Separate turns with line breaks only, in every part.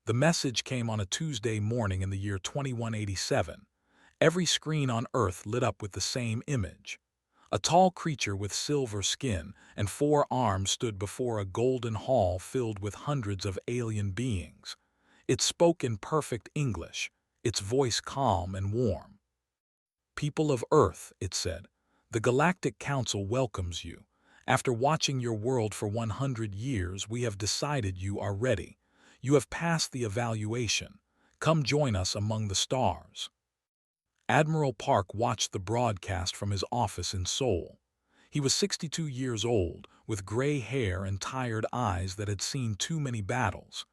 The message came on a Tuesday morning in the year 2187. Every screen on Earth lit up with the same image. A tall creature with silver skin and 4 arms stood before a golden hall filled with hundreds of alien beings. It spoke in perfect English, its voice calm and warm. "People of Earth," it said, "the Galactic Council welcomes you. After watching your world for 100 years, we have decided you are ready. You have passed the evaluation. Come join us among the stars." Admiral Park watched the broadcast from his office in Seoul. He was 62 years old, with gray hair and tired eyes that had seen too many battles.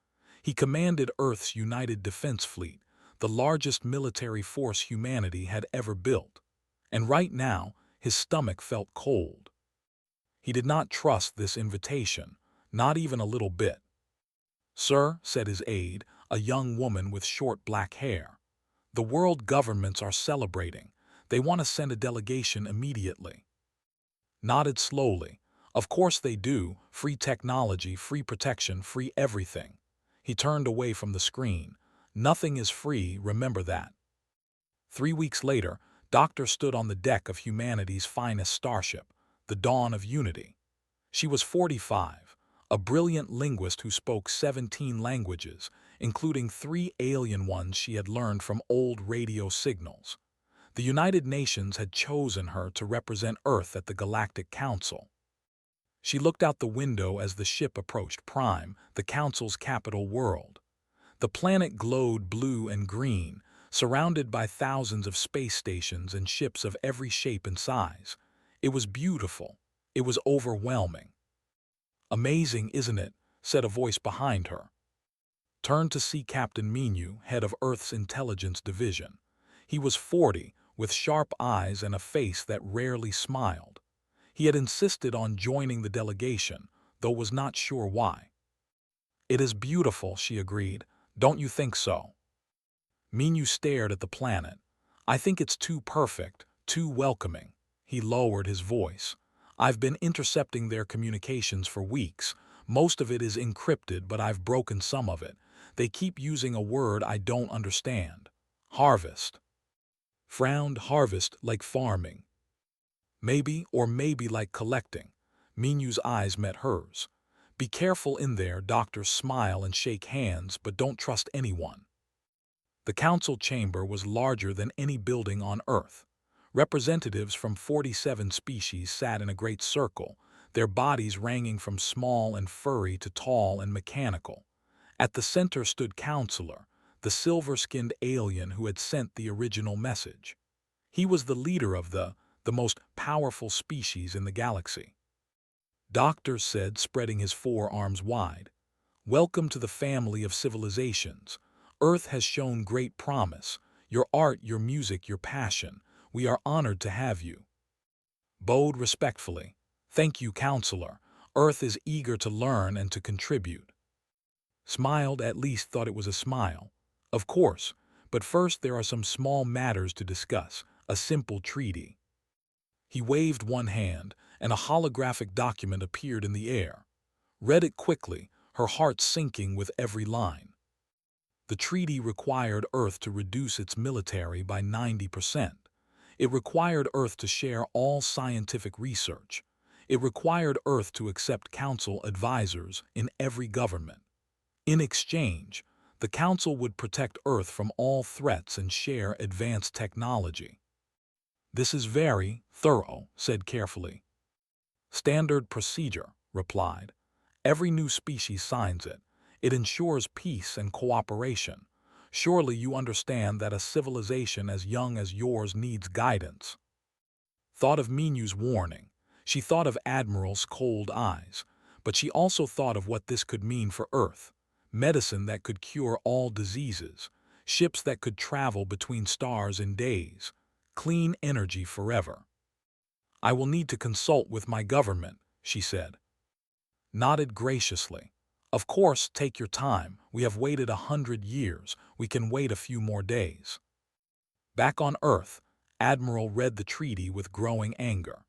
He commanded Earth's United Defense Fleet, the largest military force humanity had ever built. And right now, his stomach felt cold. He did not trust this invitation, not even a little bit. "Sir," said his aide, a young woman with short black hair, "the world governments are celebrating. They want to send a delegation immediately." Nodded slowly. "Of course they do. Free technology, free protection, free everything." He turned away from the screen. "Nothing is free, remember that." 3 weeks later, Doctor stood on the deck of humanity's finest starship, the Dawn of Unity. She was 45, a brilliant linguist who spoke 17 languages, including 3 alien ones she had learned from old radio signals. The United Nations had chosen her to represent Earth at the Galactic Council. She looked out the window as the ship approached Prime, the Council's capital world. The planet glowed blue and green, surrounded by thousands of space stations and ships of every shape and size. It was beautiful. It was overwhelming. "Amazing, isn't it?" said a voice behind her. Turned to see Captain Minu, head of Earth's Intelligence Division. He was 40, with sharp eyes and a face that rarely smiled. He had insisted on joining the delegation, though was not sure why. "It is beautiful," she agreed. "Don't you think so?" Minu stared at the planet. "I think it's too perfect, too welcoming." He lowered his voice. "I've been intercepting their communications for weeks. Most of it is encrypted, but I've broken some of it. They keep using a word I don't understand. Harvest." Frowned. "Harvest, like farming." "Maybe, or maybe like collecting." Minu's eyes met hers. "Be careful in there." Doctors smile and shake hands, but don't trust anyone. The council chamber was larger than any building on Earth. Representatives from 47 species sat in a great circle, their bodies ranging from small and furry to tall and mechanical. At the center stood Counselor, the silver-skinned alien who had sent the original message. He was the leader of the most powerful species in the galaxy. Doctor said, spreading his 4 arms wide, "Welcome to the family of civilizations. Earth has shown great promise. Your art, your music, your passion. We are honored to have you." Bowed respectfully. "Thank you, Counselor. Earth is eager to learn and to contribute." Smiled, at least thought it was a smile. "Of course, but first there are some small matters to discuss, a simple treaty." He waved one hand, and a holographic document appeared in the air. Read it quickly, her heart sinking with every line. The treaty required Earth to reduce its military by 90%. It required Earth to share all scientific research. It required Earth to accept council advisors in every government. In exchange, the council would protect Earth from all threats and share advanced technology. "This is very thorough," said carefully. "Standard procedure," replied. "Every new species signs it. It ensures peace and cooperation. Surely you understand that a civilization as young as yours needs guidance." Thought of Minu's warning. She thought of Admiral's cold eyes. But she also thought of what this could mean for Earth. Medicine that could cure all diseases. Ships that could travel between stars in days. Clean energy forever. "I will need to consult with my government," she said. Nodded graciously. "Of course, take your time. We have waited 100 years. We can wait a few more days." Back on Earth, Admiral read the treaty with growing anger.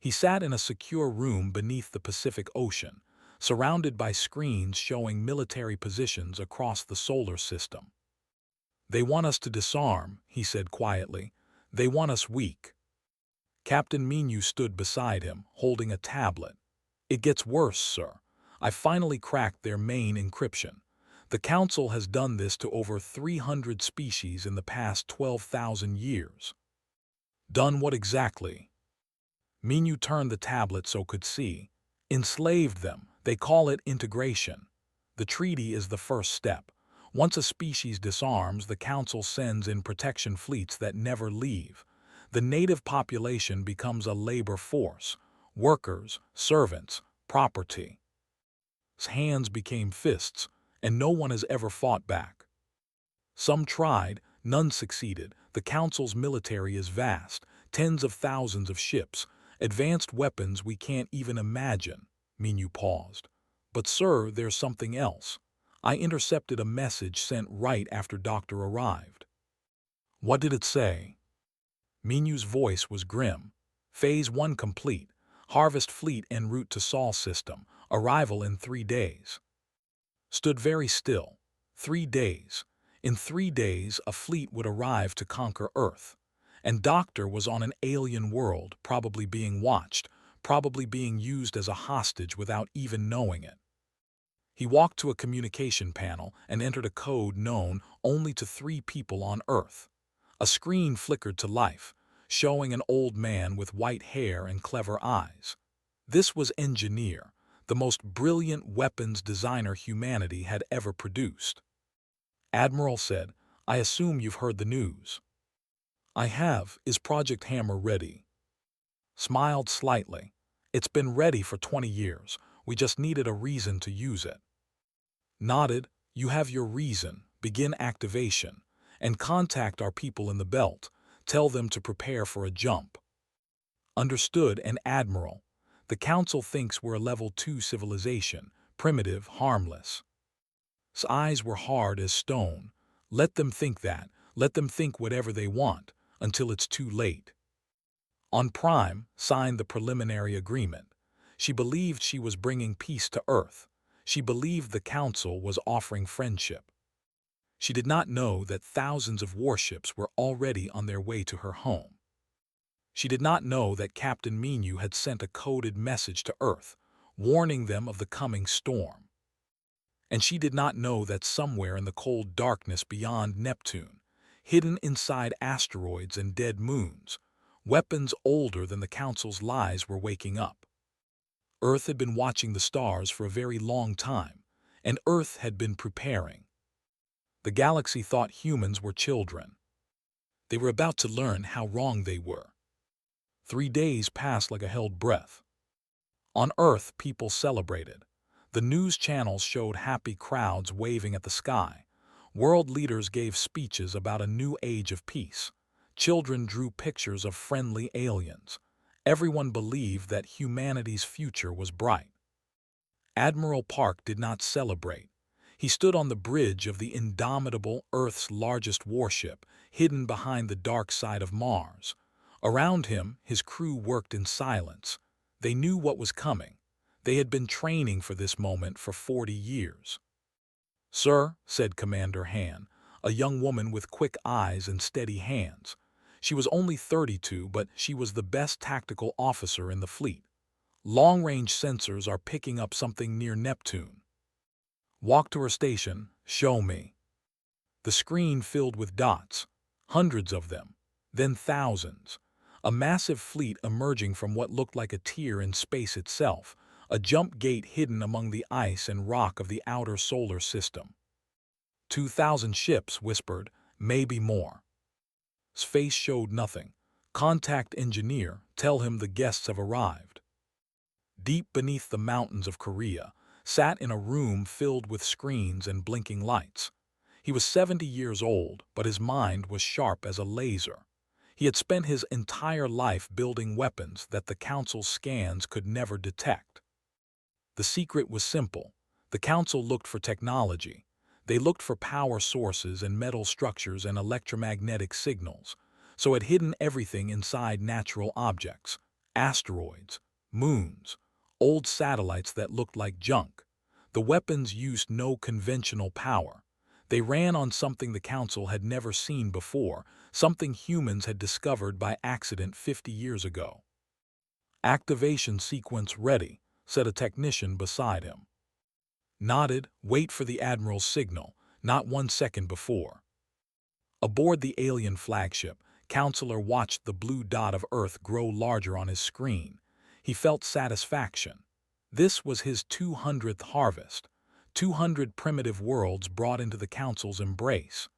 He sat in a secure room beneath the Pacific Ocean. surrounded by screens showing military positions across the solar system. "They want us to disarm," he said quietly. "They want us weak." Captain Minu stood beside him, holding a tablet. "It gets worse, sir. I finally cracked their main encryption. The Council has done this to over 300 species in the past 12,000 years." "Done what exactly?" Minu turned the tablet so could see. "Enslaved them. They call it integration. The treaty is the first step. Once a species disarms, the Council sends in protection fleets that never leave. The native population becomes a labor force. Workers, servants, property." His hands became fists, and no one has ever fought back. "Some tried, none succeeded. The Council's military is vast, tens of thousands of ships, advanced weapons we can't even imagine." Minu paused. "But sir, there's something else. I intercepted a message sent right after Doctor arrived." "What did it say?" Minu's voice was grim. "Phase 1 complete. Harvest fleet en route to Sol system. Arrival in 3 days." Stood very still. 3 days. In 3 days, a fleet would arrive to conquer Earth. And Doctor was on an alien world, probably being watched, probably being used as a hostage without even knowing it. He walked to a communication panel and entered a code known only to 3 people on Earth. A screen flickered to life, showing an old man with white hair and clever eyes. This was Engineer, the most brilliant weapons designer humanity had ever produced. "Admiral said, I assume you've heard the news." "I have. Is Project Hammer ready?" Smiled slightly. "It's been ready for 20 years. We just needed a reason to use it." Nodded. "You have your reason. Begin activation. And contact our people in the belt. Tell them to prepare for a jump." "Understood." "And Admiral, the Council thinks we're a level 2 civilization, primitive, harmless." His eyes were hard as stone. "Let them think that. Let them think whatever they want, until it's too late." On Prime, signed the preliminary agreement. She believed she was bringing peace to Earth. She believed the Council was offering friendship. She did not know that thousands of warships were already on their way to her home. She did not know that Captain Minu had sent a coded message to Earth, warning them of the coming storm. And she did not know that somewhere in the cold darkness beyond Neptune, hidden inside asteroids and dead moons, weapons older than the Council's lies were waking up. Earth had been watching the stars for a very long time, and Earth had been preparing. The galaxy thought humans were children. They were about to learn how wrong they were. 3 days passed like a held breath. On Earth, people celebrated. The news channels showed happy crowds waving at the sky. World leaders gave speeches about a new age of peace. Children drew pictures of friendly aliens. Everyone believed that humanity's future was bright. Admiral Park did not celebrate. He stood on the bridge of the indomitable Earth's largest warship, hidden behind the dark side of Mars. Around him, his crew worked in silence. They knew what was coming. They had been training for this moment for 40 years. "Sir," said Commander Han, a young woman with quick eyes and steady hands. She was only 32, but she was the best tactical officer in the fleet. "Long-range sensors are picking up something near Neptune." "Walk to her station. Show me." The screen filled with dots, hundreds of them, then thousands. A massive fleet emerging from what looked like a tear in space itself, a jump gate hidden among the ice and rock of the outer solar system. 2,000 ships, whispered, maybe more. His face showed nothing. "Contact Engineer, tell him the guests have arrived." Deep beneath the mountains of Korea, sat in a room filled with screens and blinking lights. He was 70 years old, but his mind was sharp as a laser. He had spent his entire life building weapons that the Council's scans could never detect. The secret was simple. The Council looked for technology. They looked for power sources and metal structures and electromagnetic signals, so it hidden everything inside natural objects, asteroids, moons, old satellites that looked like junk. The weapons used no conventional power. They ran on something the Council had never seen before, something humans had discovered by accident 50 years ago. "Activation sequence ready," said a technician beside him. Nodded, "Wait for the Admiral's signal, not 1 second before." Aboard the alien flagship, Counselor watched the blue dot of Earth grow larger on his screen. He felt satisfaction. This was his 200th harvest. 200 primitive worlds brought into the Council's embrace.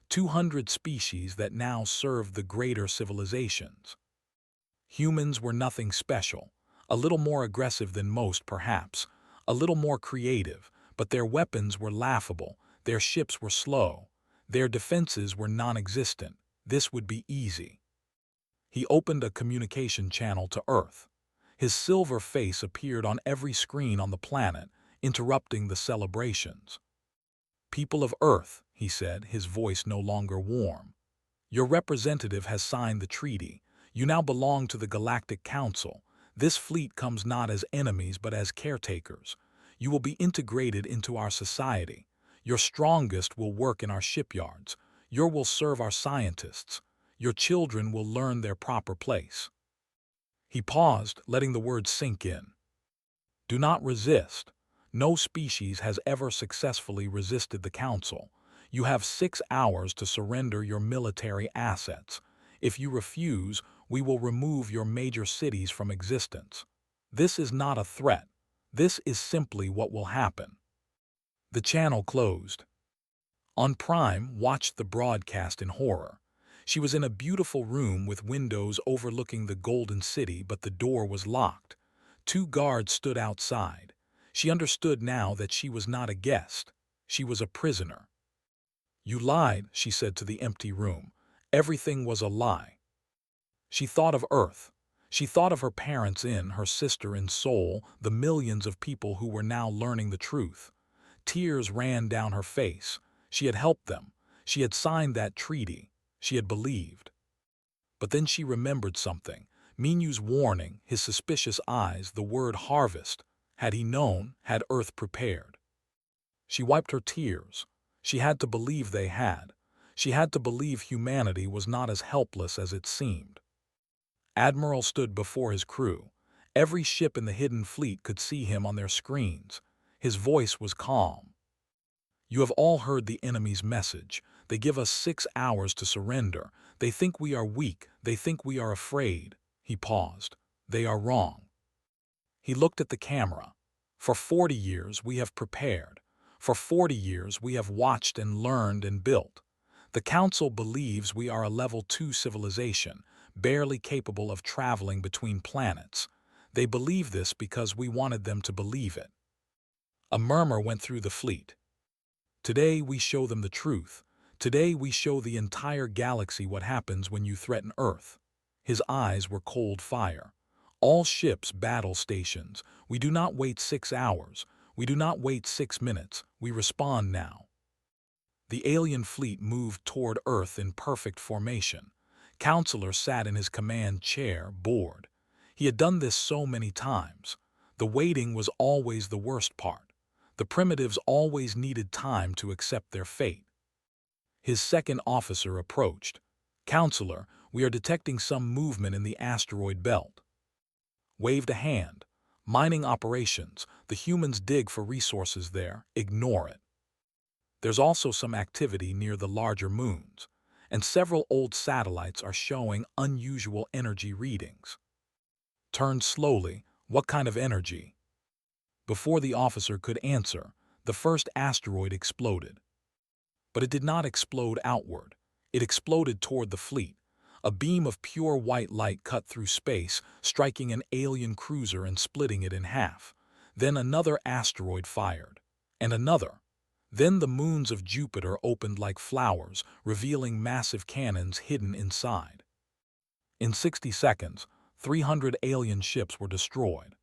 200 species that now served the greater civilizations. Humans were nothing special. A little more aggressive than most, perhaps. A little more creative, but their weapons were laughable. Their ships were slow. Their defenses were non-existent. This would be easy. He opened a communication channel to Earth. His silver face appeared on every screen on the planet, interrupting the celebrations. "People of Earth," he said, his voice no longer warm. "Your representative has signed the treaty. You now belong to the Galactic Council. This fleet comes not as enemies but as caretakers. You will be integrated into our society. Your strongest will work in our shipyards. Your will serve our scientists. Your children will learn their proper place." He paused, letting the words sink in. "Do not resist. No species has ever successfully resisted the Council. You have 6 hours to surrender your military assets. If you refuse, we will remove your major cities from existence. This is not a threat. This is simply what will happen." The channel closed. On Prime watched the broadcast in horror. She was in a beautiful room with windows overlooking the Golden City, but the door was locked. 2 guards stood outside. She understood now that she was not a guest. She was a prisoner. "You lied," she said to the empty room. "Everything was a lie." She thought of Earth. She thought of her parents her sister in soul, the millions of people who were now learning the truth. Tears ran down her face. She had helped them. She had signed that treaty. She had believed. But then she remembered something. Minu's warning, his suspicious eyes, the word harvest. Had he known, had Earth prepared? She wiped her tears. She had to believe they had. She had to believe humanity was not as helpless as it seemed. Admiral stood before his crew. Every ship in the hidden fleet could see him on their screens. His voice was calm. "You have all heard the enemy's message. They give us 6 hours to surrender. They think we are weak. They think we are afraid." He paused. "They are wrong." He looked at the camera. "For 40 years we have prepared. For 40 years we have watched and learned and built. The Council believes we are a level 2 civilization, barely capable of traveling between planets. They believe this because we wanted them to believe it." A murmur went through the fleet. "Today we show them the truth. Today we show the entire galaxy what happens when you threaten Earth." His eyes were cold fire. "All ships battle stations. We do not wait 6 hours. We do not wait 6 minutes. We respond now." The alien fleet moved toward Earth in perfect formation. Counselor sat in his command chair, bored. He had done this so many times. The waiting was always the worst part. The primitives always needed time to accept their fate. His second officer approached. "Counselor, we are detecting some movement in the asteroid belt." Waved a hand. "Mining operations. The humans dig for resources there. Ignore it." "There's also some activity near the larger moons, and several old satellites are showing unusual energy readings." Turned slowly. "What kind of energy?" Before the officer could answer, the first asteroid exploded. But it did not explode outward. It exploded toward the fleet. A beam of pure white light cut through space, striking an alien cruiser and splitting it in half. Then another asteroid fired. And another. Then the moons of Jupiter opened like flowers, revealing massive cannons hidden inside. In 60 seconds, 300 alien ships were destroyed.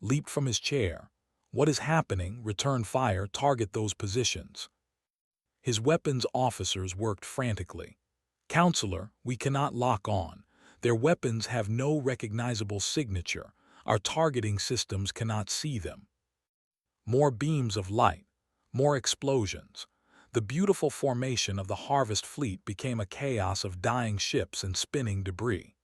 Leaped from his chair. "What is happening? Return fire, target those positions." His weapons officers worked frantically. "Counselor, we cannot lock on. Their weapons have no recognizable signature. Our targeting systems cannot see them. More beams of light, more explosions. The beautiful formation of the Harvest Fleet became a chaos of dying ships and spinning debris.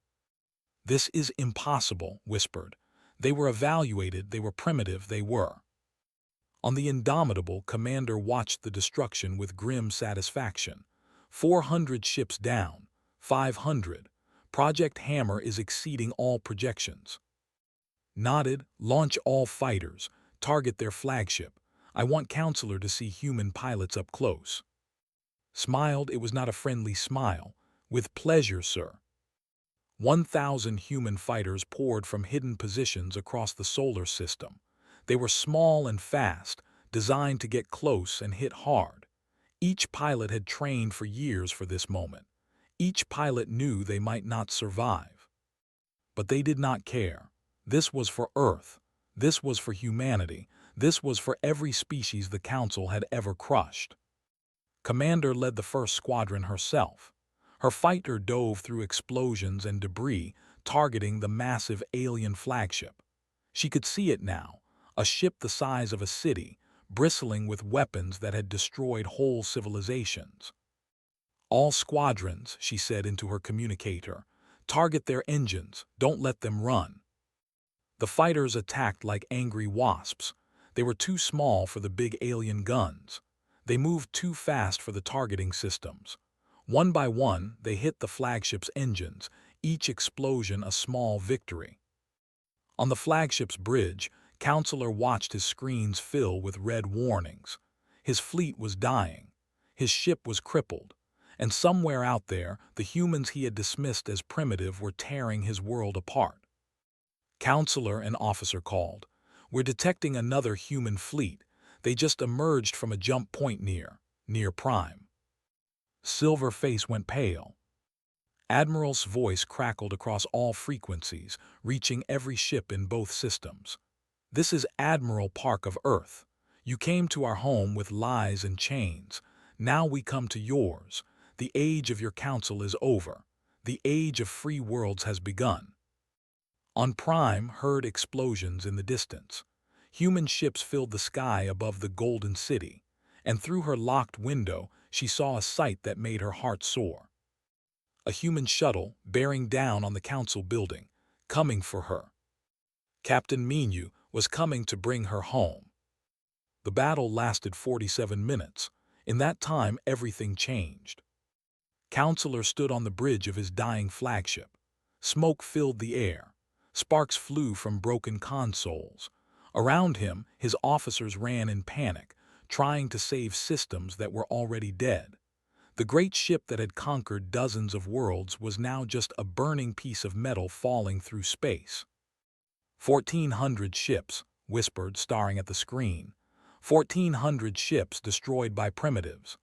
"This is impossible," whispered. "They were evaluated, they were primitive, they were." On the Indomitable, Commander watched the destruction with grim satisfaction. 400 ships down, 500. Project Hammer is exceeding all projections. Nodded, "Launch all fighters, target their flagship. I want Counselor to see human pilots up close." Smiled, it was not a friendly smile. "With pleasure, sir." 1,000 human fighters poured from hidden positions across the solar system. They were small and fast, designed to get close and hit hard. Each pilot had trained for years for this moment. Each pilot knew they might not survive. But they did not care. This was for Earth. This was for humanity. This was for every species the Council had ever crushed. Commander led the first squadron herself. Her fighter dove through explosions and debris, targeting the massive alien flagship. She could see it now, a ship the size of a city, bristling with weapons that had destroyed whole civilizations. "All squadrons," she said into her communicator, "target their engines, don't let them run." The fighters attacked like angry wasps. They were too small for the big alien guns. They moved too fast for the targeting systems. One by one, they hit the flagship's engines, each explosion a small victory. On the flagship's bridge, Counselor watched his screens fill with red warnings. His fleet was dying. His ship was crippled. And somewhere out there, the humans he had dismissed as primitive were tearing his world apart. "Counselor," an officer called, "we're detecting another human fleet. They just emerged from a jump point near Prime." Silver face went pale. Admiral's voice crackled across all frequencies, reaching every ship in both systems. "This is Admiral Park of Earth. You came to our home with lies and chains. Now we come to yours. The age of your council is over. The age of free worlds has begun." On Prime, heard explosions in the distance. Human ships filled the sky above the Golden City, and through her locked window she saw a sight that made her heart soar. A human shuttle bearing down on the council building, coming for her. Captain Menu was coming to bring her home. The battle lasted 47 minutes. In that time, everything changed. Counselor stood on the bridge of his dying flagship. Smoke filled the air. Sparks flew from broken consoles. Around him, his officers ran in panic, trying to save systems that were already dead. The great ship that had conquered dozens of worlds was now just a burning piece of metal falling through space. 1,400 ships, whispered, staring at the screen. 1,400 ships destroyed by primitives.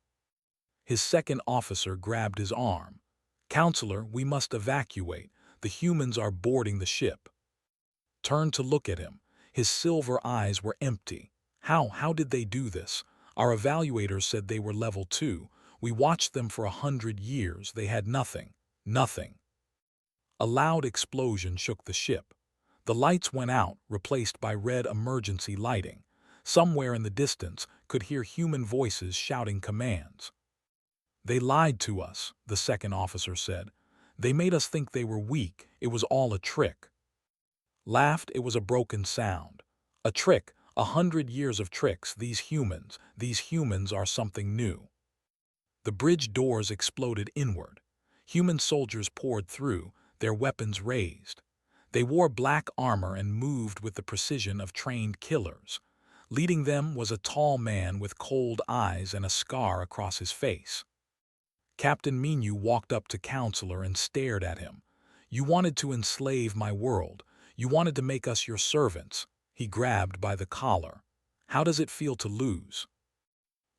His second officer grabbed his arm. "Counselor, we must evacuate. The humans are boarding the ship." Turned to look at him. His silver eyes were empty. How did they do this? "Our evaluators said they were level 2. We watched them for 100 years. They had nothing. Nothing." A loud explosion shook the ship. The lights went out, replaced by red emergency lighting. Somewhere in the distance could hear human voices shouting commands. "They lied to us," the second officer said. "They made us think they were weak. It was all a trick." Laughed, it was a broken sound. "A trick, 100 years of tricks. These humans are something new." The bridge doors exploded inward. Human soldiers poured through, their weapons raised. They wore black armor and moved with the precision of trained killers. Leading them was a tall man with cold eyes and a scar across his face. Captain Menu walked up to Counselor and stared at him. "You wanted to enslave my world. You wanted to make us your servants." He grabbed by the collar. "How does it feel to lose?"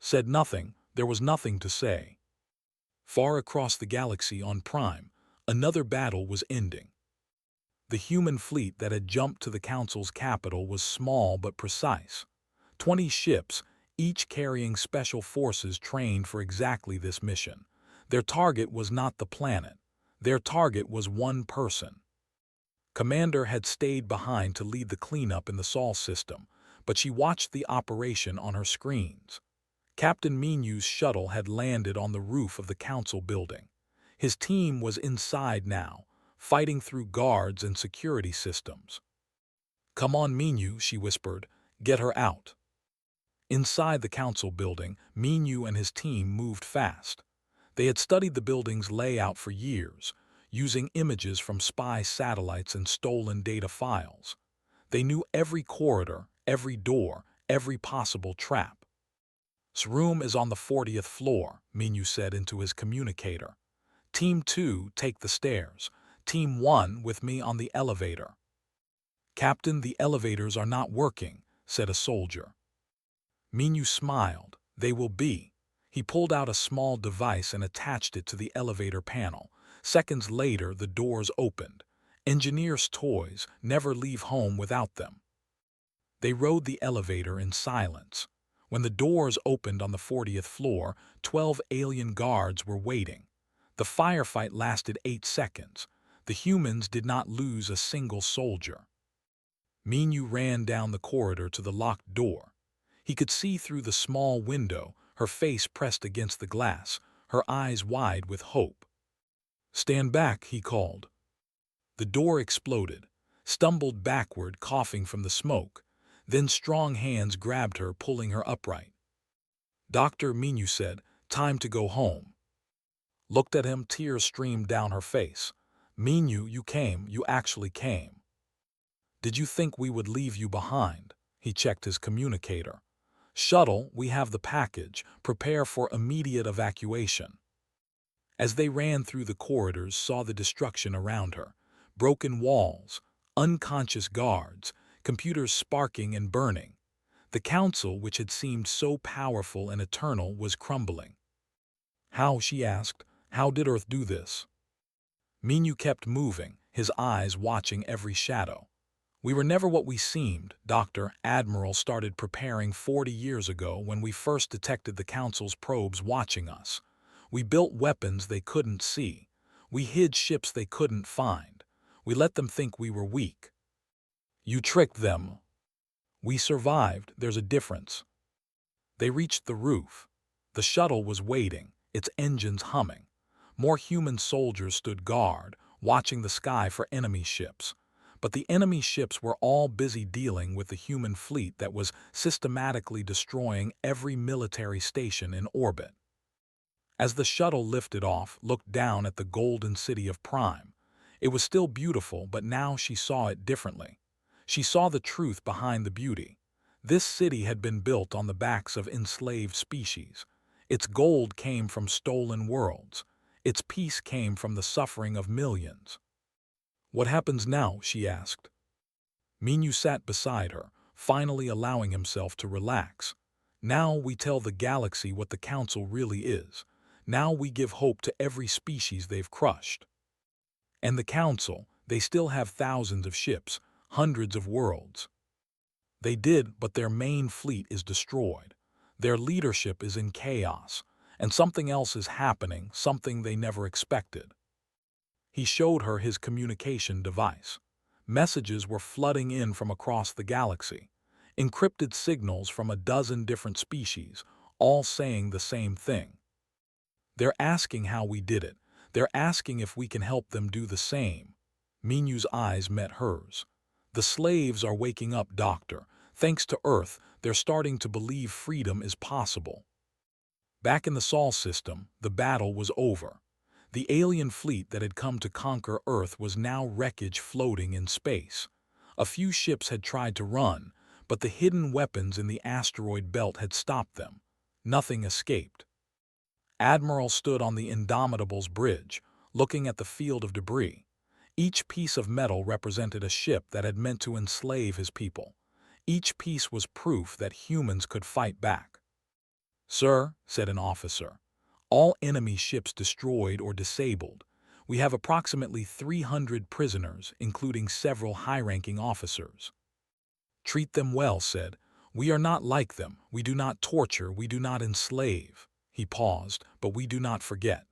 Said nothing. There was nothing to say. Far across the galaxy on Prime, another battle was ending. The human fleet that had jumped to the Council's capital was small but precise. 20 ships, each carrying special forces trained for exactly this mission. Their target was not the planet. Their target was one person. Commander had stayed behind to lead the cleanup in the Sol system, but she watched the operation on her screens. Captain Minu's shuttle had landed on the roof of the council building. His team was inside now, fighting through guards and security systems. "Come on, Minu," she whispered. "Get her out." Inside the council building, Minu and his team moved fast. They had studied the building's layout for years, using images from spy satellites and stolen data files. They knew every corridor, every door, every possible trap. "This room is on the 40th floor," Minu said into his communicator. "Team 2, take the stairs. Team 1 with me on the elevator." "Captain, the elevators are not working," said a soldier. Minu smiled. "They will be." He pulled out a small device and attached it to the elevator panel. Seconds later, the doors opened. Engineers' toys never leave home without them. They rode the elevator in silence. When the doors opened on the 40th floor, 12 alien guards were waiting. The firefight lasted 8 seconds. The humans did not lose a single soldier. Minu ran down the corridor to the locked door. He could see through the small window, her face pressed against the glass, her eyes wide with hope. "Stand back," he called. The door exploded, stumbled backward, coughing from the smoke. Then strong hands grabbed her, pulling her upright. "Doctor," Minu said, "time to go home." Looked at him, tears streamed down her face. "Minu, you actually came. Did you think we would leave you behind?" He checked his communicator. "Shuttle, we have the package. Prepare for immediate evacuation." As they ran through the corridors, saw the destruction around her. Broken walls, unconscious guards, computers sparking and burning. The council, which had seemed so powerful and eternal, was crumbling. "How?" she asked. "How did Earth do this?" Minu kept moving, his eyes watching every shadow. "We were never what we seemed, Doctor. Admiral started preparing 40 years ago when we first detected the Council's probes watching us. We built weapons they couldn't see. We hid ships they couldn't find. We let them think we were weak. You tricked them. We survived. There's a difference." They reached the roof. The shuttle was waiting, its engines humming. More human soldiers stood guard, watching the sky for enemy ships. But the enemy ships were all busy dealing with the human fleet that was systematically destroying every military station in orbit. As the shuttle lifted off, looked down at the golden city of Prime. It was still beautiful, but now she saw it differently. She saw the truth behind the beauty. This city had been built on the backs of enslaved species. Its gold came from stolen worlds. Its peace came from the suffering of millions. "What happens now?" she asked. Minu sat beside her, finally allowing himself to relax. "Now we tell the galaxy what the Council really is. Now we give hope to every species they've crushed. And the Council, they still have thousands of ships, hundreds of worlds. They did, but their main fleet is destroyed. Their leadership is in chaos, and something else is happening, something they never expected." He showed her his communication device. Messages were flooding in from across the galaxy. Encrypted signals from a dozen different species, all saying the same thing. "They're asking how we did it. They're asking if we can help them do the same." Minu's eyes met hers. "The slaves are waking up, Doctor. Thanks to Earth, they're starting to believe freedom is possible." Back in the Sol system, the battle was over. The alien fleet that had come to conquer Earth was now wreckage floating in space. A few ships had tried to run, but the hidden weapons in the asteroid belt had stopped them. Nothing escaped. Admiral stood on the Indomitable's bridge, looking at the field of debris. Each piece of metal represented a ship that had meant to enslave his people. Each piece was proof that humans could fight back. "Sir," said an officer, "all enemy ships destroyed or disabled. We have approximately 300 prisoners, including several high-ranking officers." "Treat them well," said. "We are not like them. We do not torture. We do not enslave." He paused, "but we do not forget."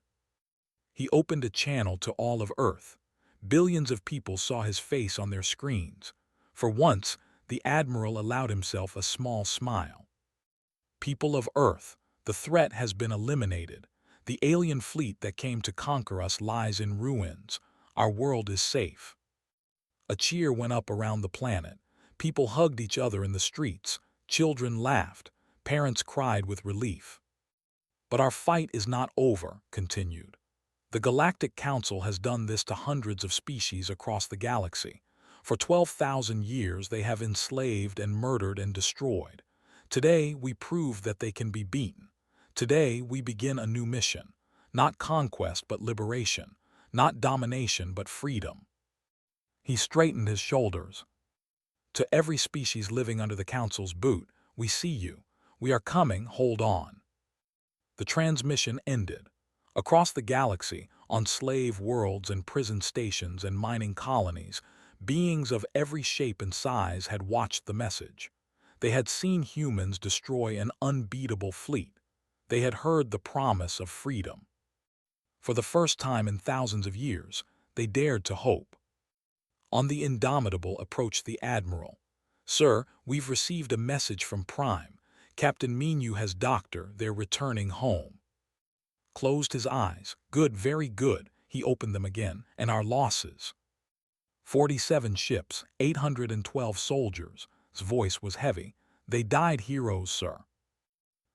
He opened a channel to all of Earth. Billions of people saw his face on their screens. For once, the Admiral allowed himself a small smile. People of Earth, the threat has been eliminated. The alien fleet that came to conquer us lies in ruins. Our world is safe. A cheer went up around the planet. People hugged each other in the streets. Children laughed. Parents cried with relief. But our fight is not over, continued. The Galactic Council has done this to hundreds of species across the galaxy. For 12,000 years they have enslaved and murdered and destroyed. Today we prove that they can be beaten. Today we begin a new mission. Not conquest but liberation. Not domination but freedom. He straightened his shoulders. To every species living under the Council's boot, we see you. We are coming, hold on. The transmission ended. Across the galaxy, on slave worlds and prison stations and mining colonies, beings of every shape and size had watched the message. They had seen humans destroy an unbeatable fleet. They had heard the promise of freedom. For the first time in thousands of years, they dared to hope. On the Indomitable approached the Admiral. "Sir, we've received a message from Prime. Captain Menu has Doctor, they're returning home." Closed his eyes. "Good, very good." He opened them again. "And our losses?" 47 ships, 812 soldiers. His voice was heavy. "They died heroes, sir.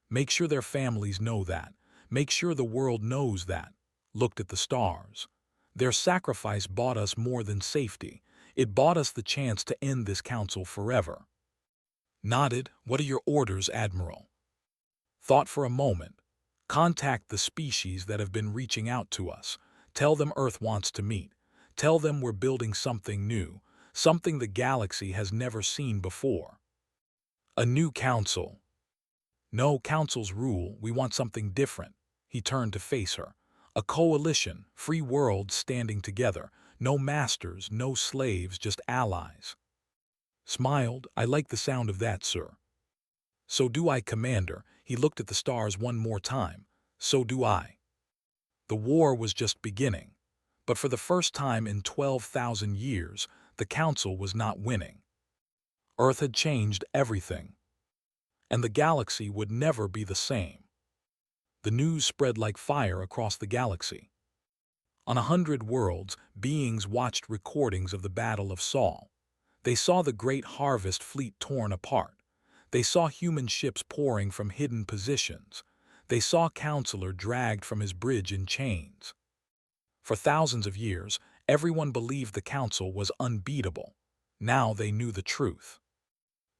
Make sure their families know that. Make sure the world knows that." Looked at the stars. "Their sacrifice bought us more than safety. It bought us the chance to end this council forever." Nodded. "What are your orders, Admiral?" Thought for a moment. "Contact the species that have been reaching out to us. Tell them Earth wants to meet. Tell them we're building something new, something the galaxy has never seen before." "A new council." "No, councils rule. We want something different." He turned to face her. "A coalition, free worlds standing together. No masters, no slaves, just allies." Smiled. "I like the sound of that, sir." "So do I, Commander." He looked at the stars one more time. "So do I." The war was just beginning. But for the first time in 12,000 years, the Council was not winning. Earth had changed everything. And the galaxy would never be the same. The news spread like fire across the galaxy. On 100 worlds, beings watched recordings of the Battle of Saul. They saw the great Harvest fleet torn apart. They saw human ships pouring from hidden positions. They saw Counselor dragged from his bridge in chains. For thousands of years, everyone believed the Council was unbeatable. Now they knew the truth.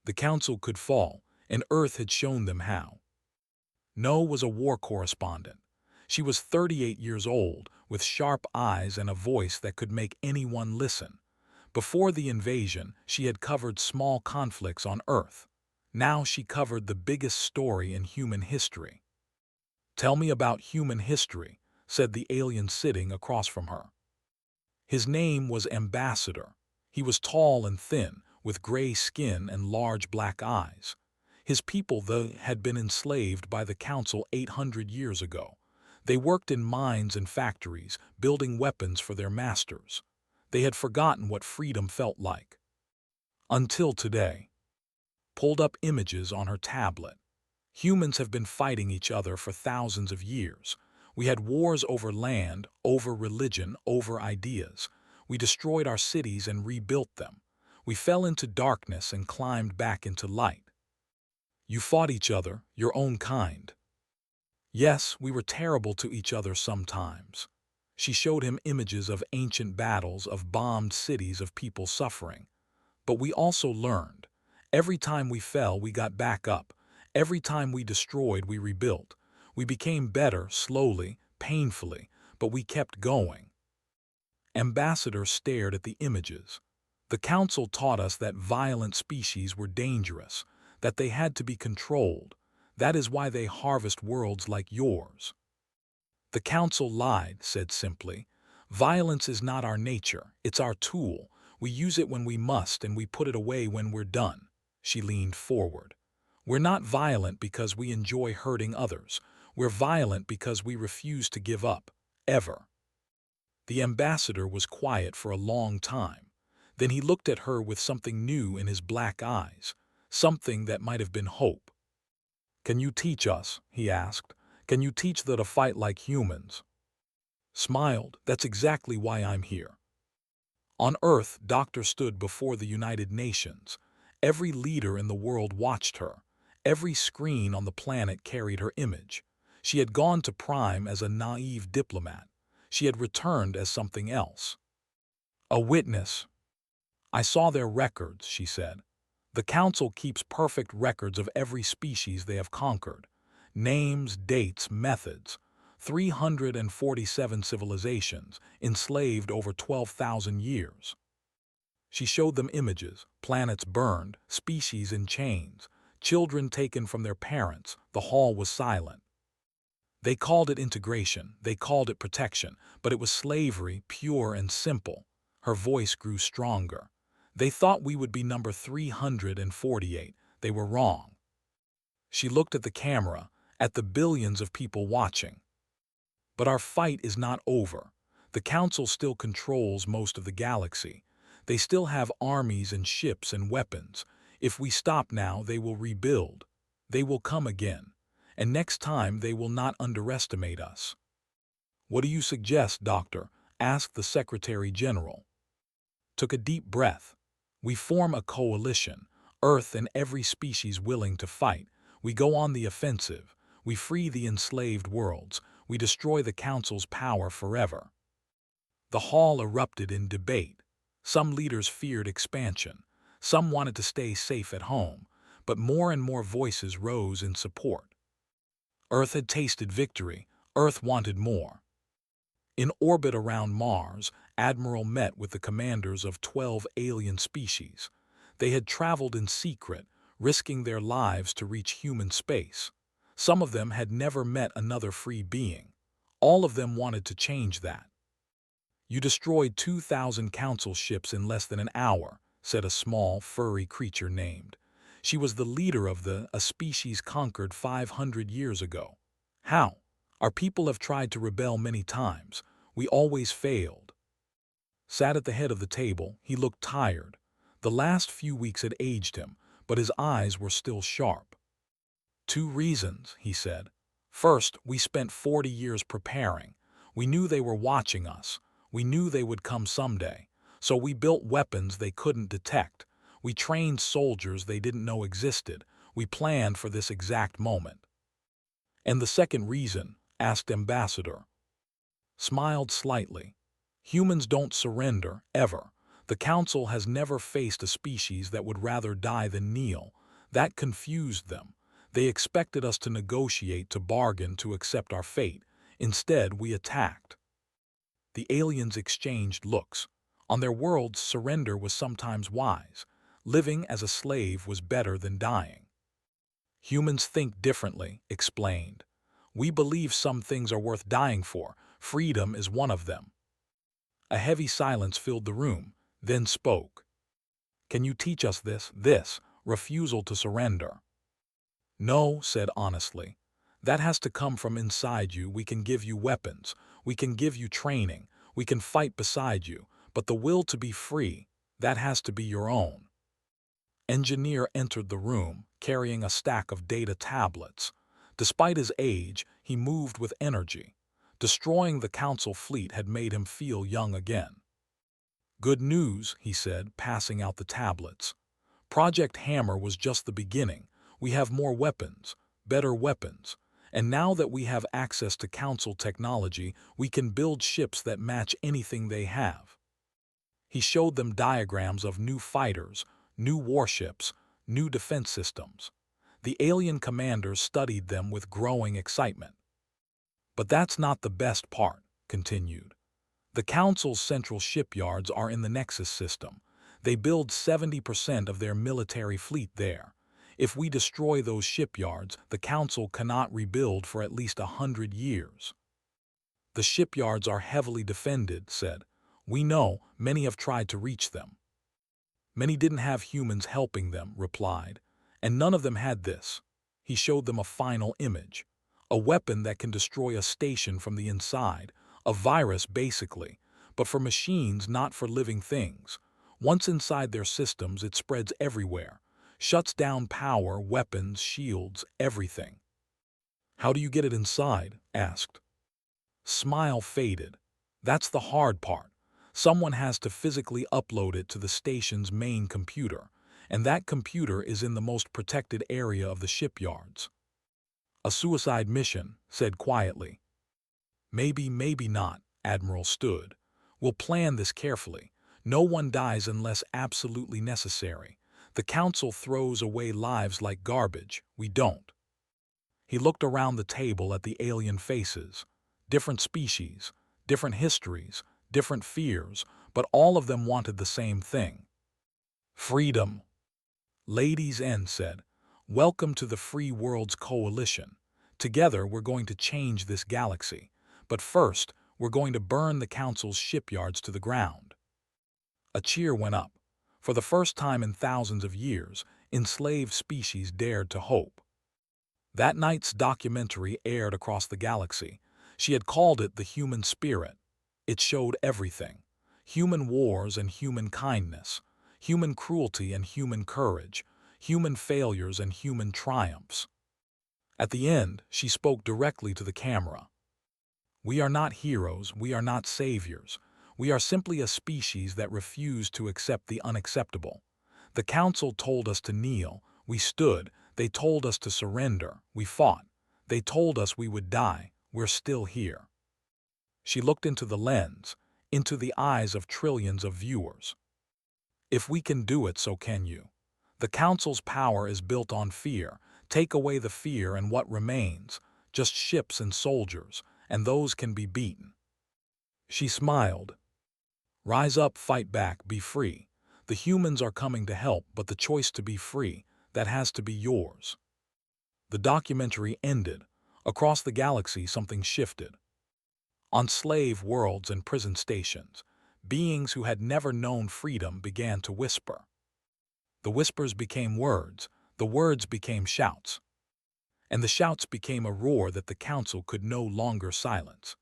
The Council could fall, and Earth had shown them how. No was a war correspondent. She was 38 years old, with sharp eyes and a voice that could make anyone listen. Before the invasion, she had covered small conflicts on Earth. Now she covered the biggest story in human history. "Tell me about human history," said the alien sitting across from her. His name was Ambassador. He was tall and thin, with gray skin and large black eyes. His people, though, had been enslaved by the Council 800 years ago. They worked in mines and factories, building weapons for their masters. They had forgotten what freedom felt like. Until today. Pulled up images on her tablet. Humans have been fighting each other for thousands of years. We had wars over land, over religion, over ideas. We destroyed our cities and rebuilt them. We fell into darkness and climbed back into light. You fought each other, your own kind. Yes, we were terrible to each other sometimes. She showed him images of ancient battles, of bombed cities, of people suffering. But we also learned. Every time we fell, we got back up. Every time we destroyed, we rebuilt. We became better, slowly, painfully, but we kept going. Ambassador stared at the images. The Council taught us that violent species were dangerous, that they had to be controlled. That is why they harvest worlds like yours. The Council lied, said simply. Violence is not our nature, it's our tool. We use it when we must and we put it away when we're done. She leaned forward. We're not violent because we enjoy hurting others. We're violent because we refuse to give up. Ever. The ambassador was quiet for a long time. Then he looked at her with something new in his black eyes, something that might have been hope. "Can you teach us?" he asked. "Can you teach them to fight like humans?" Smiled, "That's exactly why I'm here." On Earth, Doctor stood before the United Nations. Every leader in the world watched her. Every screen on the planet carried her image. She had gone to Prime as a naive diplomat. She had returned as something else. A witness. "I saw their records," she said. "The Council keeps perfect records of every species they have conquered. Names, dates, methods. 347 civilizations, enslaved over 12,000 years." She showed them images, planets burned, species in chains, children taken from their parents. The hall was silent. They called it integration, they called it protection, but it was slavery, pure and simple. Her voice grew stronger. "They thought we would be number 348. They were wrong." She looked at the camera, at the billions of people watching. "But our fight is not over. The Council still controls most of the galaxy. They still have armies and ships and weapons. If we stop now, they will rebuild. They will come again. And next time they will not underestimate us." "What do you suggest, Doctor?" asked the Secretary General. Took a deep breath. "We form a coalition, Earth and every species willing to fight. We go on the offensive. We free the enslaved worlds. We destroy the Council's power forever." The hall erupted in debate. Some leaders feared expansion. Some wanted to stay safe at home. But more and more voices rose in support. Earth had tasted victory. Earth wanted more. In orbit around Mars, Admiral met with the commanders of 12 alien species. They had traveled in secret, risking their lives to reach human space. Some of them had never met another free being. All of them wanted to change that. "You destroyed 2,000 Council ships in less than an hour," said a small, furry creature named. She was the leader of a species conquered 500 years ago. "How? Our people have tried to rebel many times. We always failed." Sat at the head of the table, he looked tired. The last few weeks had aged him, but his eyes were still sharp. "2 reasons," he said. "First, we spent 40 years preparing. We knew they were watching us. We knew they would come someday. So we built weapons they couldn't detect. We trained soldiers they didn't know existed. We planned for this exact moment." "And the second reason?" asked Ambassador. Smiled slightly. "Humans don't surrender, ever. The Council has never faced a species that would rather die than kneel. That confused them. They expected us to negotiate, to bargain, to accept our fate. Instead, we attacked." The aliens exchanged looks. On their worlds, surrender was sometimes wise. Living as a slave was better than dying. "Humans think differently," explained. "We believe some things are worth dying for. Freedom is one of them." A heavy silence filled the room, then spoke. "Can you teach us this refusal to surrender?" "No," said honestly. "That has to come from inside you. We can give you weapons. We can give you training. We can fight beside you. But the will to be free, that has to be your own." Engineer entered the room, carrying a stack of data tablets. Despite his age, he moved with energy. Destroying the Council fleet had made him feel young again. "Good news," he said, passing out the tablets. "Project Hammer was just the beginning. We have more weapons, better weapons. And now that we have access to Council technology, we can build ships that match anything they have." He showed them diagrams of new fighters, new warships, new defense systems. The alien commanders studied them with growing excitement. "But that's not the best part," continued. "The Council's central shipyards are in the Nexus system. They build 70% of their military fleet there. If we destroy those shipyards, the Council cannot rebuild for at least 100 years." "The shipyards are heavily defended," said. "We know, many have tried to reach them." "Many didn't have humans helping them," replied. "And none of them had this." He showed them a final image. "A weapon that can destroy a station from the inside. A virus, basically. but for machines, not for living things. Once inside their systems, it spreads everywhere, shuts down power, weapons, shields, everything. "How do you get it inside?" asked. Smile faded. "That's the hard part. Someone has to physically upload it to the station's main computer, and that computer is in the most protected area of the shipyards." "A suicide mission," said quietly. "Maybe, maybe not," Admiral stood. "We'll plan this carefully. No one dies unless absolutely necessary. The Council throws away lives like garbage. We don't." He looked around the table at the alien faces. Different species, different histories, different fears, but all of them wanted the same thing. Freedom. Ladies N said, "Welcome to the Free Worlds Coalition. Together we're going to change this galaxy. But first, we're going to burn the Council's shipyards to the ground." A cheer went up. For the first time in thousands of years, enslaved species dared to hope. That night's documentary aired across the galaxy. She had called it The Human Spirit. It showed everything: human wars and human kindness, human cruelty and human courage, human failures and human triumphs. At the end, she spoke directly to the camera. "We are not heroes, we are not saviors. We are simply a species that refused to accept the unacceptable. The Council told us to kneel, we stood. They told us to surrender, we fought. They told us we would die, we're still here." She looked into the lens, into the eyes of trillions of viewers. "If we can do it, so can you. The Council's power is built on fear. Take away the fear and what remains? Just ships and soldiers, and those can be beaten." She smiled. "Rise up, fight back, be free. The humans are coming to help, but the choice to be free, that has to be yours." The documentary ended. Across the galaxy, something shifted. On slave worlds and prison stations, beings who had never known freedom began to whisper. The whispers became words, the words became shouts, and the shouts became a roar that the Council could no longer silence.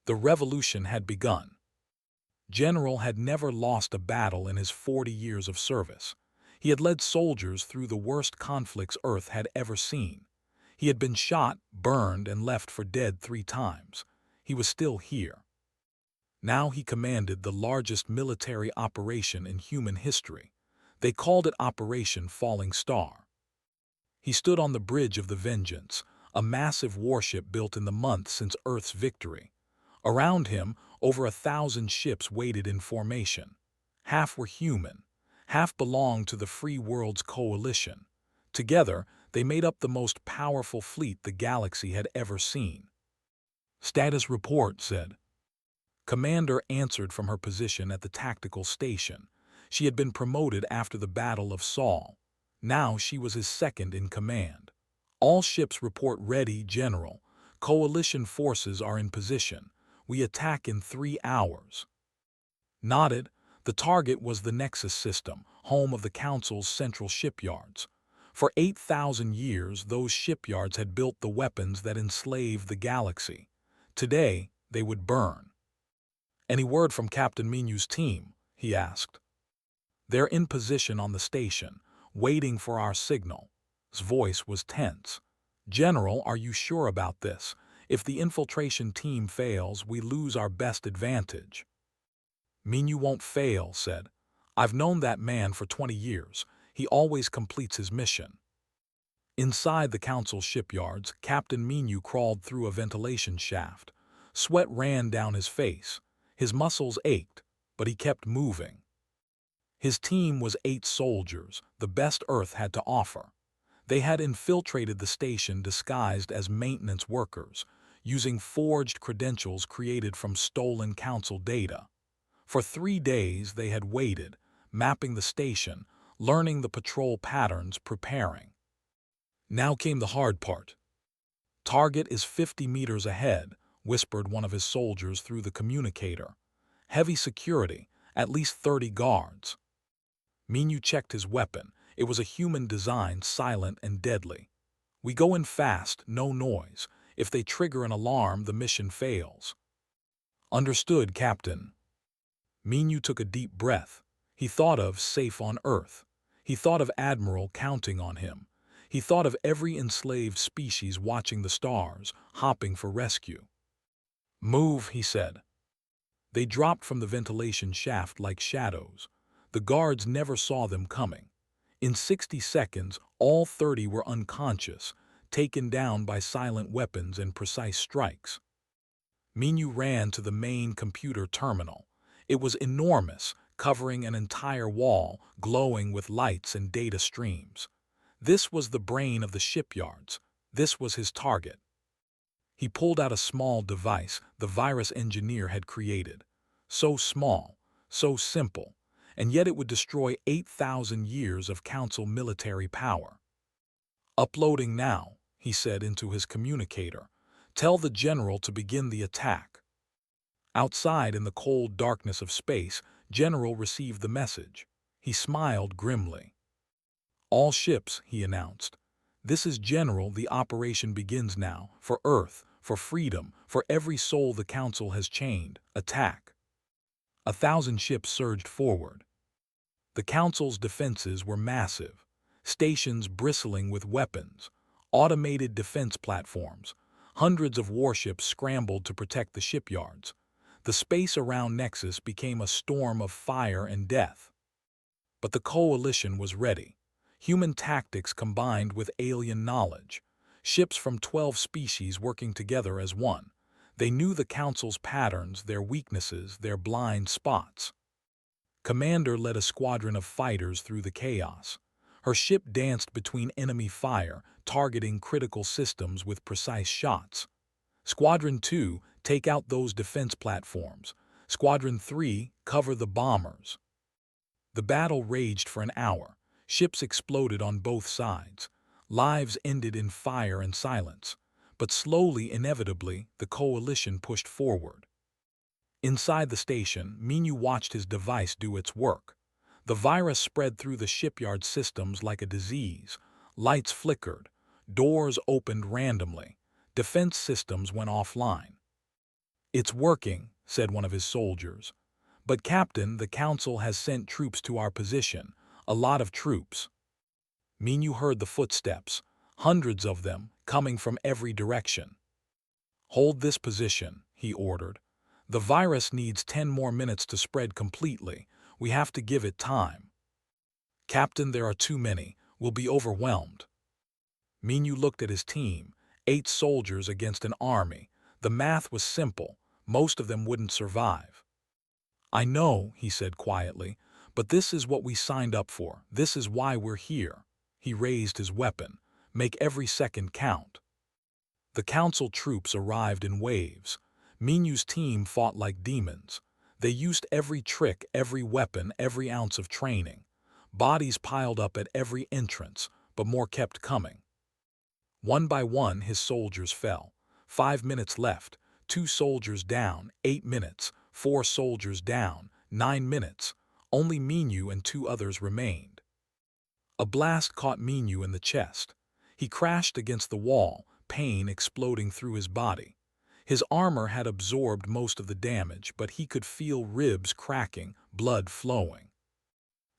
The revolution had begun. General had never lost a battle in his 40 years of service. He had led soldiers through the worst conflicts Earth had ever seen. He had been shot, burned, and left for dead 3 times. He was still here. Now he commanded the largest military operation in human history. They called it Operation Falling Star. He stood on the bridge of the Vengeance, a massive warship built in the months since Earth's victory. Around him, over 1,000 ships waited in formation. Half were human, half belonged to the Free Worlds Coalition. Together, they made up the most powerful fleet the galaxy had ever seen. "Status report," said. Commander answered from her position at the tactical station. She had been promoted after the Battle of Saul. Now she was his second in command. "All ships report ready, General. Coalition forces are in position. We attack in 3 hours." Nodded. The target was the Nexus system, home of the Council's central shipyards. For 8,000 years, those shipyards had built the weapons that enslaved the galaxy. Today, they would burn. "Any word from Captain Minu's team?" he asked. "They're in position on the station, waiting for our signal." His voice was tense. "General, are you sure about this? If the infiltration team fails, we lose our best advantage." "Minu won't fail," said. "I've known that man for 20 years. He always completes his mission." Inside the Council shipyards, Captain Minu crawled through a ventilation shaft. Sweat ran down his face. His muscles ached, but he kept moving. His team was 8 soldiers, the best Earth had to offer. They had infiltrated the station disguised as maintenance workers, using forged credentials created from stolen Council data. For 3 days they had waited, mapping the station, learning the patrol patterns, preparing. Now came the hard part. "Target is 50 meters ahead," whispered one of his soldiers through the communicator. "Heavy security, at least 30 guards." Minu checked his weapon. It was a human design, silent and deadly. "We go in fast, no noise. If they trigger an alarm, the mission fails." "Understood, Captain." Minyu took a deep breath. He thought of safe on Earth. He thought of Admiral counting on him. He thought of every enslaved species watching the stars, hopping for rescue. "Move," he said. They dropped from the ventilation shaft like shadows. The guards never saw them coming. In 60 seconds, all 30 were unconscious, taken down by silent weapons and precise strikes. Minyu ran to the main computer terminal. It was enormous, covering an entire wall, glowing with lights and data streams. This was the brain of the shipyards. This was his target. He pulled out a small device the virus engineer had created. So small, so simple, and yet it would destroy 8,000 years of Council military power. "Uploading now," he said into his communicator. "Tell the general to begin the attack." Outside in the cold darkness of space, General received the message. He smiled grimly. "All ships," he announced. "This is General. The operation begins now. For Earth, for freedom, for every soul the Council has chained. Attack." 1,000 ships surged forward. The Council's defenses were massive. Stations bristling with weapons, automated defense platforms. Hundreds of warships scrambled to protect the shipyards. The space around Nexus became a storm of fire and death. But the coalition was ready. Human tactics combined with alien knowledge. Ships from 12 species working together as one. They knew the Council's patterns, their weaknesses, their blind spots. Commander led a squadron of fighters through the chaos. Her ship danced between enemy fire, targeting critical systems with precise shots. Squadron 2, take out those defense platforms. Squadron 3, cover the bombers. The battle raged for an hour. Ships exploded on both sides. Lives ended in fire and silence. But slowly, inevitably, the coalition pushed forward. Inside the station, Minyu watched his device do its work. The virus spread through the shipyard systems like a disease. Lights flickered. Doors opened randomly. Defense systems went offline. "It's working," said one of his soldiers. "But Captain, the Council has sent troops to our position. A lot of troops." Minyu heard the footsteps, hundreds of them, coming from every direction. "Hold this position," he ordered. "The virus needs 10 more minutes to spread completely. We have to give it time." "Captain, there are too many. We'll be overwhelmed." Minyu looked at his team. 8 soldiers against an army. The math was simple. Most of them wouldn't survive. "I know," he said quietly, "but this is what we signed up for. This is why we're here." He raised his weapon. "Make every second count." The Council troops arrived in waves. Minyu's team fought like demons. They used every trick, every weapon, every ounce of training. Bodies piled up at every entrance, but more kept coming. One by one, his soldiers fell. 5 minutes left. 2 soldiers down. 8 minutes. 4 soldiers down. 9 minutes. Only Minyu and 2 others remained. A blast caught Minyu in the chest. He crashed against the wall, pain exploding through his body. His armor had absorbed most of the damage, but he could feel ribs cracking, blood flowing.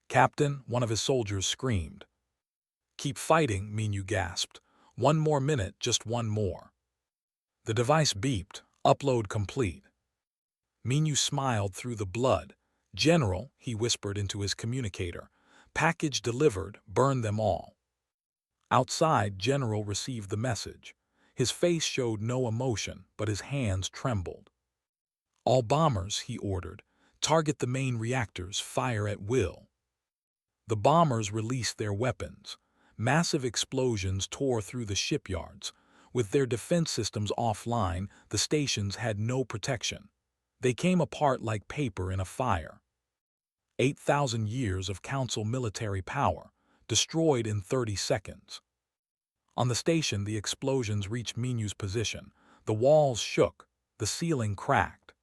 "Captain," one of his soldiers screamed. "Keep fighting," Minyu gasped. "One more minute, just one more." The device beeped. "Upload complete." Minyu smiled through the blood. "General," he whispered into his communicator. "Package delivered. Burn them all." Outside, General received the message. His face showed no emotion, but his hands trembled. "All bombers," he ordered. "Target the main reactors. Fire at will." The bombers released their weapons. Massive explosions tore through the shipyards. With their defense systems offline, the stations had no protection. They came apart like paper in a fire. 8,000 years of Council military power, destroyed in 30 seconds. On the station, the explosions reached Minyu's position. The walls shook. The ceiling cracked.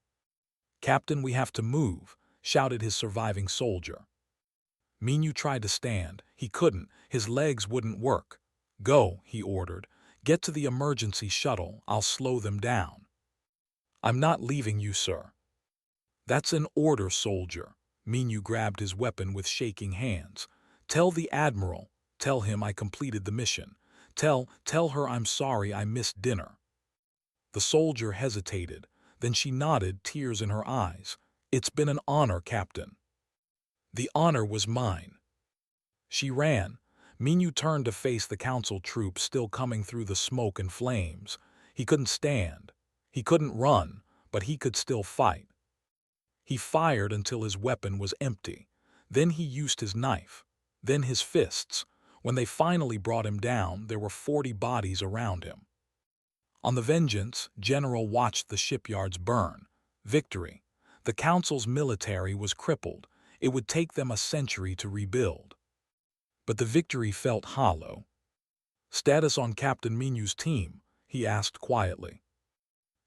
"Captain, we have to move," shouted his surviving soldier. Minyu tried to stand. He couldn't. His legs wouldn't work. "Go," he ordered. "Get to the emergency shuttle. I'll slow them down." "I'm not leaving you, sir." "That's an order, soldier." Minyu grabbed his weapon with shaking hands. "Tell the Admiral. Tell him I completed the mission. Tell her I'm sorry I missed dinner." The soldier hesitated. Then she nodded, tears in her eyes. "It's been an honor, Captain." "The honor was mine." She ran. Minyu turned to face the council troops still coming through the smoke and flames. He couldn't stand. He couldn't run, but he could still fight. He fired until his weapon was empty. Then he used his knife. Then his fists. When they finally brought him down, there were 40 bodies around him. On the Vengeance, General watched the shipyards burn. Victory. The Council's military was crippled. It would take them a century to rebuild. But the victory felt hollow. "Status on Captain Minyu's team?" he asked quietly.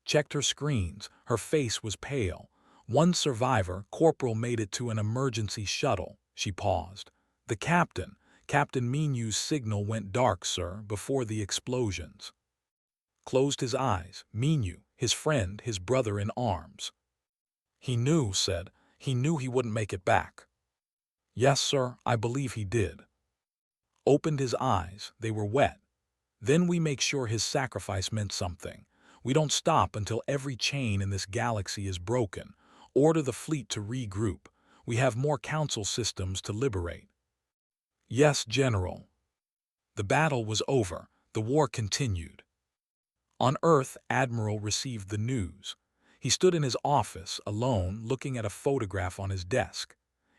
Checked her screens. Her face was pale. "One survivor, Corporal, made it to an emergency shuttle." She paused. "The captain. Captain Minyu's signal went dark, sir, before the explosions." Closed his eyes. Minyu, his friend, his brother in arms. "He knew," said. "He knew he wouldn't make it back." "Yes, sir, I believe he did." Opened his eyes. They were wet. "Then we make sure his sacrifice meant something. We don't stop until every chain in this galaxy is broken. Order the fleet to regroup. We have more council systems to liberate." "Yes, General." The battle was over. The war continued. On Earth, Admiral received the news. He stood in his office, alone, looking at a photograph on his desk.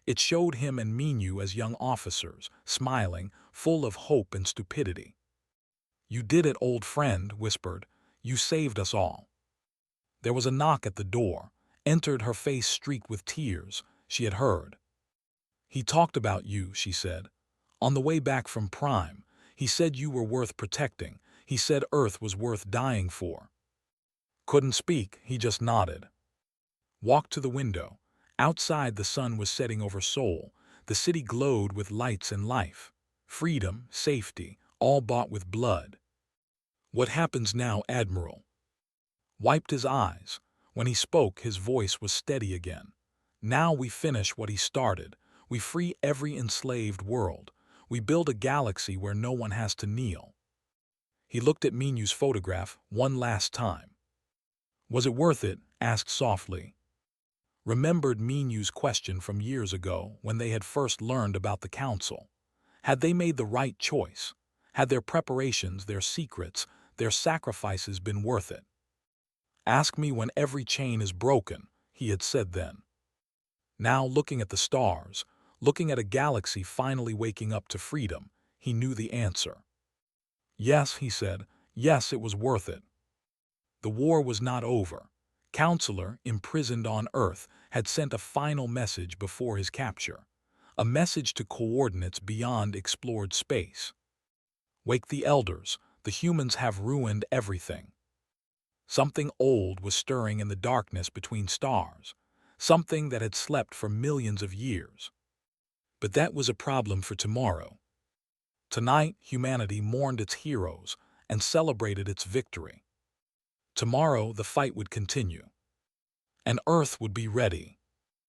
It showed him and Minyu as young officers, smiling, full of hope and stupidity. "You did it, old friend," whispered. "You saved us all." There was a knock at the door. Entered, her face streaked with tears. She had heard. "He talked about you," she said. "On the way back from Prime, he said you were worth protecting. He said Earth was worth dying for." Couldn't speak, he just nodded. Walked to the window. Outside, the sun was setting over Seoul. The city glowed with lights and life. Freedom, safety, all bought with blood. "What happens now, Admiral?" Wiped his eyes. When he spoke, his voice was steady again. "Now we finish what he started. We free every enslaved world. We build a galaxy where no one has to kneel." He looked at Minyu's photograph one last time. "Was it worth it?" asked softly. Remembered Minyu's question from years ago when they had first learned about the council. Had they made the right choice? Had their preparations, their secrets, their sacrifices been worth it? "Ask me when every chain is broken," he had said then. Now, looking at the stars, looking at a galaxy finally waking up to freedom, he knew the answer. "Yes," he said. "Yes, it was worth it." The war was not over. Counselor, imprisoned on Earth, had sent a final message before his capture. A message to coordinates beyond explored space. "Wake the elders. The humans have ruined everything." Something old was stirring in the darkness between stars. Something that had slept for millions of years. But that was a problem for tomorrow. Tonight, humanity mourned its heroes and celebrated its victory. Tomorrow, the fight would continue. And Earth would be ready.